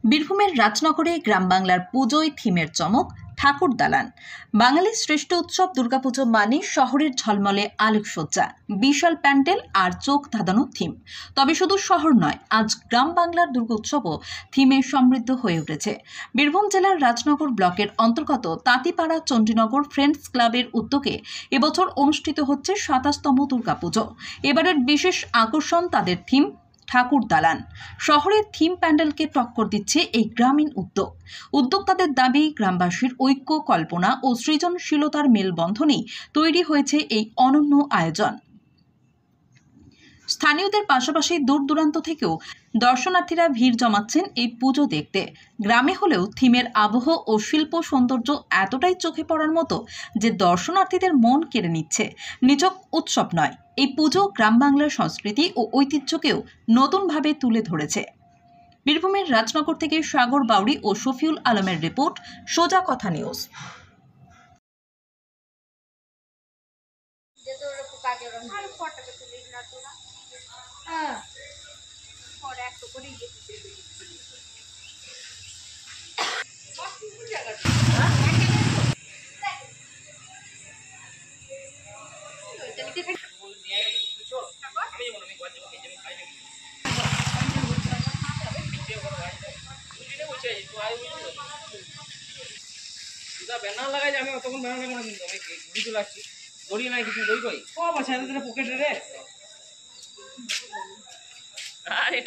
বীরভূমের রাজনগরে গ্রাম বাংলার পুজোয় থিমের চমক ঠাকুর দালান। বাঙালির শ্রেষ্ঠ উৎসব দুর্গাপুজো মানে শহরের ঝলমলে আলোকসজ্জা, বিশাল প্যান্ডেল আর চোখ ধাঁধানো থিম। তবে শুধু শহর নয়, আজ গ্রাম বাংলার দুর্গোৎসবও থিমে সমৃদ্ধ হয়ে উঠেছে। বীরভূম জেলার রাজনগর ব্লকের অন্তর্গত তাঁতিপাড়া চণ্ডীনগর ফ্রেন্ডস ক্লাবের উদ্যোগে এবছর অনুষ্ঠিত হচ্ছে ২৭তম দুর্গাপুজো। এবারের বিশেষ আকর্ষণ তাদের থিম ঠাকুর দালান। শহরের থিম প্যান্ডেলকে টক্কর দিচ্ছে এই গ্রামীণ উদ্যোক্তাদের দাবি, গ্রামবাসীর ঐক্য, কল্পনা ও সৃজনশীলতার মেলবন্ধনেই তৈরি হয়েছে এই অনন্য আয়োজন। স্থানীয়দের পাশাপাশি দূর দূরান্ত থেকেও দর্শনার্থীরা ভিড় জমাচ্ছেন এই পুজো দেখতে। গ্রামে হলেও থিমের আবহ ও শিল্প সৌন্দর্য এতটাই চোখে পড়ার মতো যে দর্শনার্থীদের মন কেড়ে নিচ্ছে। নিছক উৎসব নয়, এই পুজো গ্রাম বাংলার সংস্কৃতি ও ঐতিহ্যকেও নতুনভাবে তুলে ধরেছে। বীরভূমের রাজনগর থেকে সাগর বাউরি ও শফিউল আলমের রিপোর্ট, সোজা কথা নিউজ। ব্যানার লাগাই আমি তখন ব্যানার লাগানো কিন্তু আমি ঘুরি চলে আসছি দড়ি নাই কিছু দড়ি কই কব আছে পকেটে রে আরে